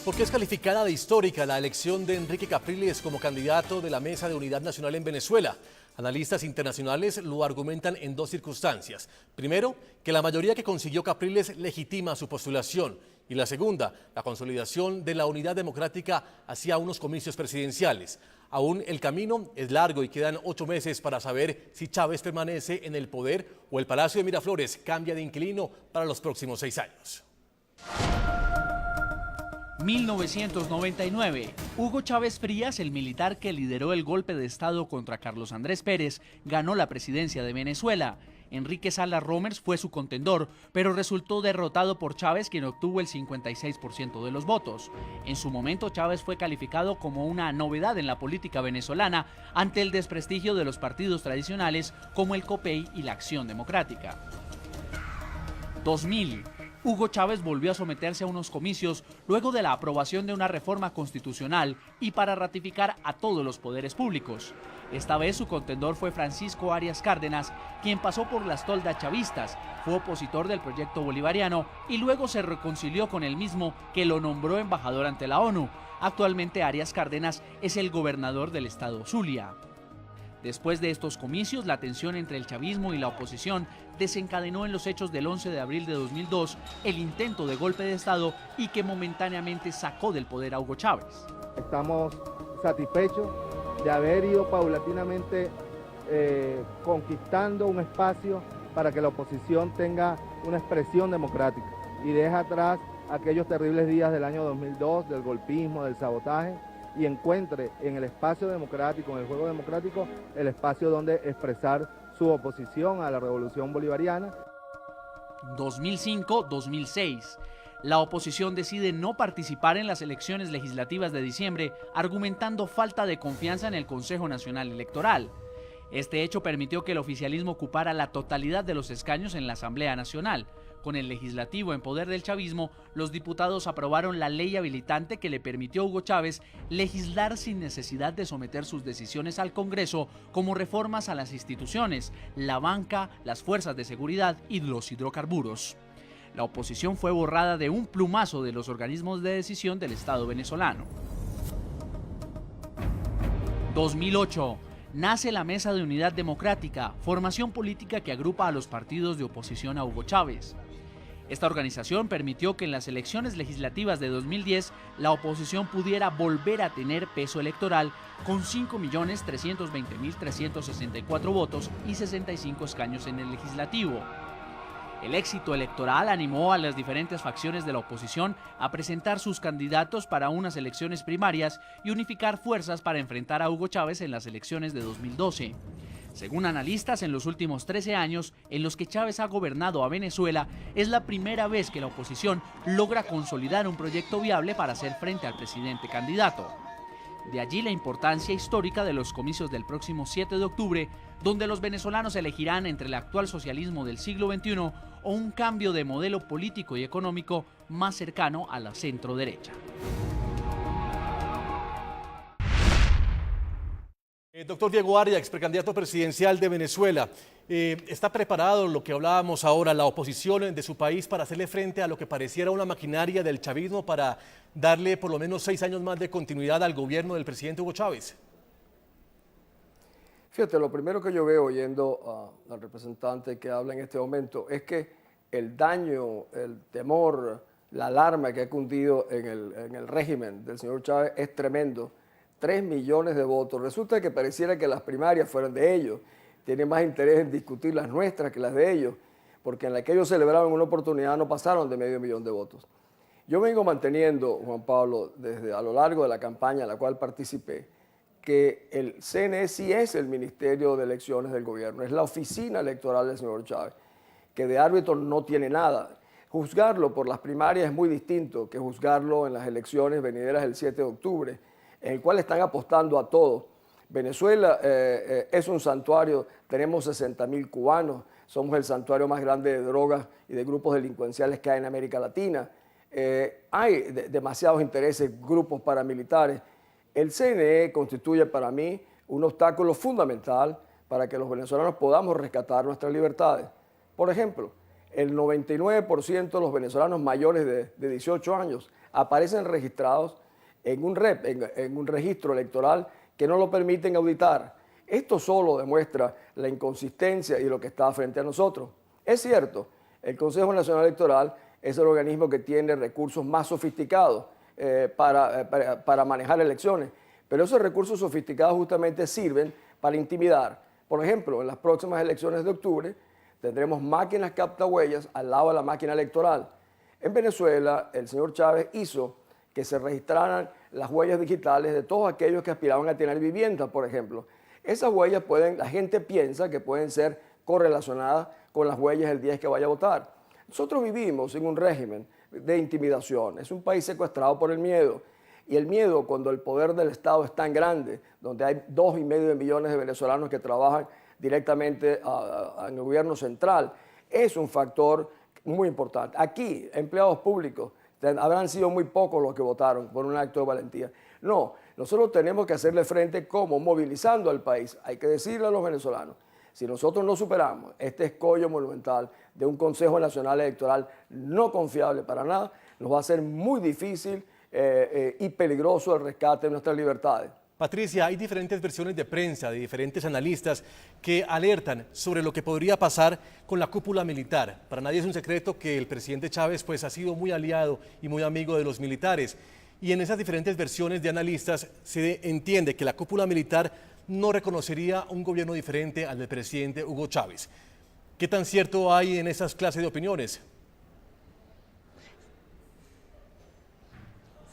Porque es calificada de histórica la elección de Enrique Capriles como candidato de la Mesa de Unidad Nacional en Venezuela. Analistas internacionales lo argumentan en dos circunstancias. Primero, que la mayoría que consiguió Capriles legitima su postulación. Y la segunda, la consolidación de la unidad democrática hacia unos comicios presidenciales. Aún el camino es largo y quedan 8 meses para saber si Chávez permanece en el poder o el Palacio de Miraflores cambia de inquilino para los próximos 6 años. 1999. Hugo Chávez Frías, el militar que lideró el golpe de Estado contra Carlos Andrés Pérez, ganó la presidencia de Venezuela. Enrique Salas Romers fue su contendor, pero resultó derrotado por Chávez, quien obtuvo el 56% de los votos. En su momento, Chávez fue calificado como una novedad en la política venezolana ante el desprestigio de los partidos tradicionales como el COPEI y la Acción Democrática. 2000. Hugo Chávez volvió a someterse a unos comicios luego de la aprobación de una reforma constitucional y para ratificar a todos los poderes públicos. Esta vez su contendor fue Francisco Arias Cárdenas, quien pasó por las toldas chavistas, fue opositor del proyecto bolivariano y luego se reconcilió con el mismo, que lo nombró embajador ante la ONU. Actualmente Arias Cárdenas es el gobernador del estado Zulia. Después de estos comicios, la tensión entre el chavismo y la oposición desencadenó en los hechos del 11 de abril de 2002 el intento de golpe de Estado y que momentáneamente sacó del poder a Hugo Chávez. Estamos satisfechos de haber ido paulatinamente conquistando un espacio para que la oposición tenga una expresión democrática y deja atrás aquellos terribles días del año 2002, del golpismo, del sabotaje, y encuentre en el espacio democrático, en el juego democrático, el espacio donde expresar su oposición a la revolución bolivariana. 2005-2006. La oposición decide no participar en las elecciones legislativas de diciembre, argumentando falta de confianza en el Consejo Nacional Electoral. Este hecho permitió que el oficialismo ocupara la totalidad de los escaños en la Asamblea Nacional. Con el legislativo en poder del chavismo, los diputados aprobaron la ley habilitante que le permitió a Hugo Chávez legislar sin necesidad de someter sus decisiones al Congreso, como reformas a las instituciones, la banca, las fuerzas de seguridad y los hidrocarburos. La oposición fue borrada de un plumazo de los organismos de decisión del Estado venezolano. 2008. Nace la Mesa de Unidad Democrática, formación política que agrupa a los partidos de oposición a Hugo Chávez. Esta organización permitió que en las elecciones legislativas de 2010 la oposición pudiera volver a tener peso electoral con 5.320.364 votos y 65 escaños en el legislativo. El éxito electoral animó a las diferentes facciones de la oposición a presentar sus candidatos para unas elecciones primarias y unificar fuerzas para enfrentar a Hugo Chávez en las elecciones de 2012. Según analistas, en los últimos 13 años en los que Chávez ha gobernado a Venezuela, es la primera vez que la oposición logra consolidar un proyecto viable para hacer frente al presidente candidato. De allí la importancia histórica de los comicios del próximo 7 de octubre, donde los venezolanos elegirán entre el actual socialismo del siglo XXI o un cambio de modelo político y económico más cercano a la centro-derecha. Doctor Diego Arias, ex precandidato presidencial de Venezuela, ¿está preparado lo que hablábamos ahora, la oposición de su país, para hacerle frente a lo que pareciera una maquinaria del chavismo para darle por lo menos 6 años más de continuidad al gobierno del presidente Hugo Chávez? Fíjate, lo primero que yo veo oyendo al representante que habla en este momento es que el daño, el temor, la alarma que ha cundido en el régimen del señor Chávez es tremendo. 3 millones de votos. Resulta que pareciera que las primarias fueran de ellos. Tienen más interés en discutir las nuestras que las de ellos, porque en la que ellos celebraron una oportunidad no pasaron de 500.000 de votos. Yo vengo manteniendo, Juan Pablo, desde a lo largo de la campaña en la cual participé, que el CNE sí es el Ministerio de Elecciones del gobierno, es la oficina electoral del señor Chávez, que de árbitro no tiene nada. Juzgarlo por las primarias es muy distinto que juzgarlo en las elecciones venideras el 7 de octubre, en el cual están apostando a todo. Venezuela es un santuario, tenemos 60.000 cubanos, somos el santuario más grande de drogas y de grupos delincuenciales que hay en América Latina. Hay demasiados intereses, grupos paramilitares. El CNE constituye para mí un obstáculo fundamental para que los venezolanos podamos rescatar nuestras libertades. Por ejemplo, el 99% de los venezolanos mayores de 18 años aparecen registrados en un REP, en un registro electoral que no lo permiten auditar. Esto solo demuestra la inconsistencia y lo que está frente a nosotros. Es cierto, el Consejo Nacional Electoral es el organismo que tiene recursos más sofisticados para manejar elecciones, pero esos recursos sofisticados justamente sirven para intimidar. Por ejemplo, en las próximas elecciones de octubre tendremos máquinas captahuellas al lado de la máquina electoral. En Venezuela, el señor Chávez hizo que se registraran las huellas digitales de todos aquellos que aspiraban a tener vivienda, por ejemplo. Esas huellas la gente piensa que pueden ser correlacionadas con las huellas el día que vaya a votar. Nosotros vivimos en un régimen de intimidación, es un país secuestrado por el miedo. Y el miedo, cuando el poder del Estado es tan grande, donde hay 2,5 millones de venezolanos que trabajan directamente en el gobierno central, es un factor muy importante. Aquí, empleados públicos, habrán sido muy pocos los que votaron por un acto de valentía. No, nosotros tenemos que hacerle frente como movilizando al país. Hay que decirle a los venezolanos, si nosotros no superamos este escollo monumental de un Consejo Nacional Electoral no confiable para nada, nos va a ser muy difícil y peligroso el rescate de nuestras libertades. Patricia, hay diferentes versiones de prensa de diferentes analistas que alertan sobre lo que podría pasar con la cúpula militar. Para nadie es un secreto que el presidente Chávez pues, ha sido muy aliado y muy amigo de los militares. Y en esas diferentes versiones de analistas se entiende que la cúpula militar no reconocería un gobierno diferente al del presidente Hugo Chávez. ¿Qué tan cierto hay en esas clases de opiniones?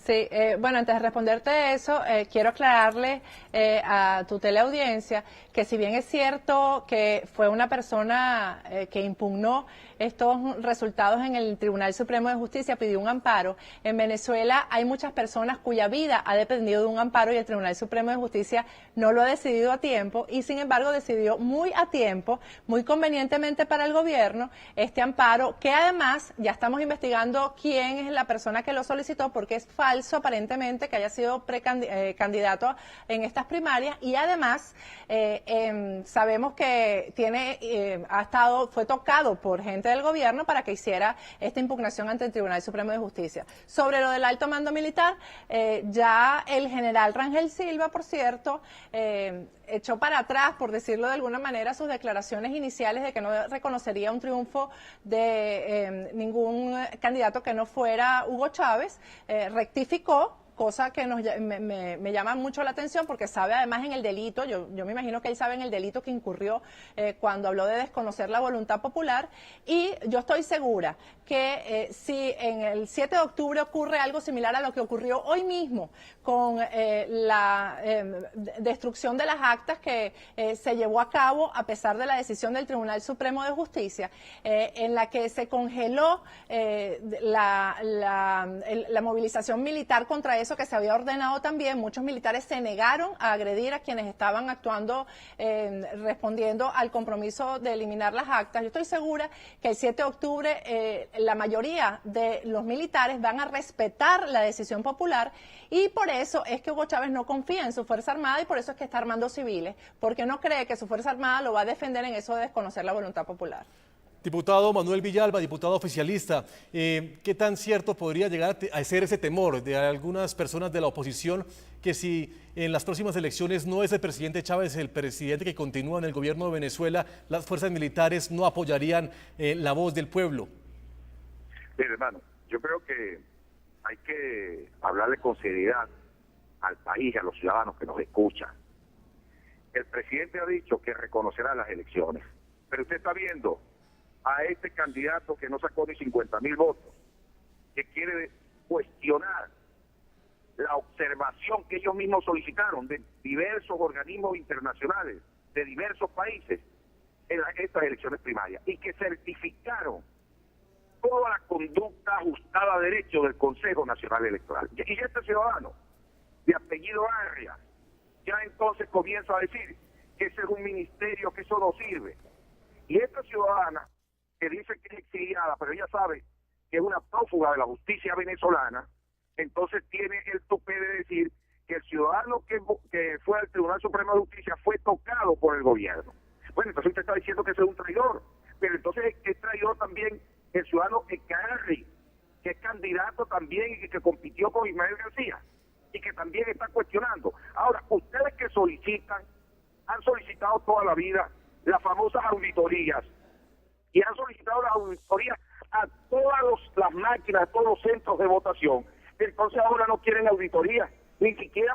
Sí, bueno, antes de responderte eso, quiero aclararle a tu teleaudiencia que si bien es cierto que fue una persona que impugnó estos resultados en el Tribunal Supremo de Justicia, pidió un amparo, en Venezuela hay muchas personas cuya vida ha dependido de un amparo y el Tribunal Supremo de Justicia no lo ha decidido a tiempo y sin embargo decidió muy a tiempo, muy convenientemente para el gobierno, este amparo que además ya estamos investigando quién es la persona que lo solicitó porque es falso aparentemente que haya sido candidato en estas primarias y además sabemos que fue tocado por gente del gobierno para que hiciera esta impugnación ante el Tribunal Supremo de Justicia. Sobre lo del alto mando militar, ya el general Rangel Silva, por cierto, echó para atrás, por decirlo de alguna manera, sus declaraciones iniciales de que no reconocería un triunfo de ningún candidato que no fuera Hugo Chávez, rectificó, cosa que me llama mucho la atención porque sabe además en el delito, yo me imagino que él sabe en el delito que incurrió cuando habló de desconocer la voluntad popular y yo estoy segura que si en el 7 de octubre ocurre algo similar a lo que ocurrió hoy mismo con la destrucción de las actas que se llevó a cabo a pesar de la decisión del Tribunal Supremo de Justicia, en la que se congeló la movilización militar contra eso que se había ordenado también, muchos militares se negaron a agredir a quienes estaban actuando, respondiendo al compromiso de eliminar las actas. Yo estoy segura que el 7 de octubre la mayoría de los militares van a respetar la decisión popular y por eso es que Hugo Chávez no confía en su Fuerza Armada y por eso es que está armando civiles, porque no cree que su Fuerza Armada lo va a defender en eso de desconocer la voluntad popular. Diputado Manuel Villalba, diputado oficialista, ¿qué tan cierto podría llegar a ser ese temor de algunas personas de la oposición que si en las próximas elecciones no es el presidente Chávez el presidente que continúa en el gobierno de Venezuela, las fuerzas militares no apoyarían la voz del pueblo? Mire, hermano, yo creo que hay que hablarle con seriedad al país, a los ciudadanos que nos escuchan. El presidente ha dicho que reconocerá las elecciones, pero usted está viendo a este candidato que no sacó ni 50,000 votos, que quiere cuestionar la observación que ellos mismos solicitaron de diversos organismos internacionales, de diversos países, en estas elecciones primarias, y que certificaron toda la conducta ajustada a derecho del Consejo Nacional Electoral. Y ya este ciudadano, de apellido Arias, ya entonces comienza a decir que ese es un ministerio, que eso no sirve. Y esta ciudadana, que dice que es exiliada, pero ella sabe que es una prófuga de la justicia venezolana, entonces tiene el tupé de decir que el ciudadano que fue al Tribunal Supremo de Justicia fue tocado por el gobierno. Bueno, entonces usted está diciendo que ese es un traidor, Pero entonces he traído también el ciudadano Ecarri, que es candidato también y que compitió con Ismael García y que también está cuestionando. Ahora, ustedes que solicitan, han solicitado toda la vida las famosas auditorías y han solicitado las auditorías a todas las máquinas, a todos los centros de votación. Entonces ahora no quieren auditoría, ni siquiera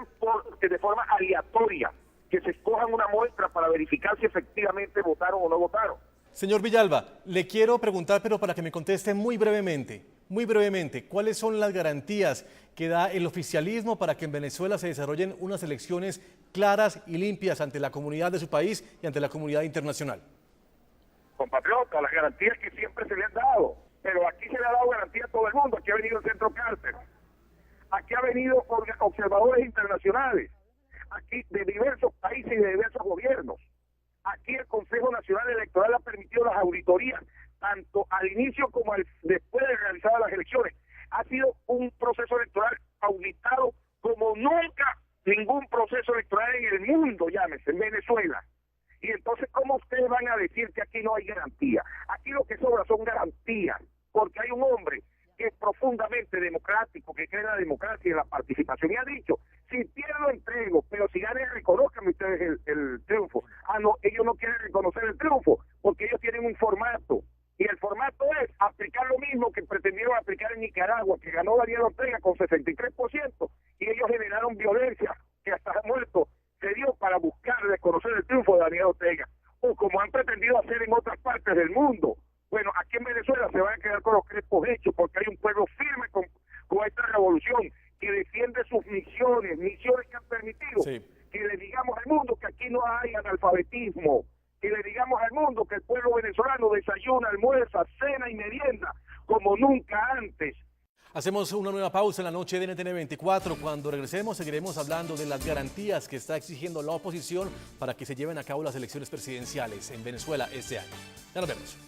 de forma aleatoria, que se escojan una muestra para verificar si efectivamente votaron o no votaron. Señor Villalba, le quiero preguntar, pero para que me conteste muy brevemente, ¿cuáles son las garantías que da el oficialismo para que en Venezuela se desarrollen unas elecciones claras y limpias ante la comunidad de su país y ante la comunidad internacional? Compatriotas, las garantías que siempre se le han dado, pero aquí se le ha dado garantía a todo el mundo. Aquí ha venido el Centro Carter, aquí ha venido observadores internacionales, aquí de diversos países y de diversos gobiernos. Aquí el Consejo Nacional Electoral ha permitido las auditorías, tanto al inicio como después de realizadas las elecciones. Ha sido un proceso electoral auditado como nunca ningún proceso electoral en el mundo, llámese, en Venezuela. Y entonces, ¿cómo ustedes van a decir que aquí no hay garantía? Aquí lo que sobra son garantías, porque hay un hombre que es profundamente democrático, que cree en la democracia y en la participación, y ha dicho, si pierdo entrego, pero si gane reconozcan ustedes el triunfo. Ah, no, ellos no quieren reconocer el triunfo, porque ellos tienen un formato, y el formato es aplicar lo mismo que pretendieron aplicar en Nicaragua, que ganó Daniel Ortega con 63%, y ellos generaron violencia, que hasta ha muerto se dio para buscar reconocer el triunfo de Daniel Ortega, o como han pretendido hacer en otras partes del mundo. Bueno, aquí en Venezuela se van a quedar con los crespos hechos, porque hay un pueblo firme con esta revolución que defiende sus misiones que han permitido que le digamos al mundo que aquí no hay analfabetismo, que le digamos al mundo que el pueblo venezolano desayuna, almuerza, cena y merienda como nunca antes. Hacemos una nueva pausa en la noche de NTN 24. Cuando regresemos seguiremos hablando de las garantías que está exigiendo la oposición para que se lleven a cabo las elecciones presidenciales en Venezuela este año. Ya nos vemos.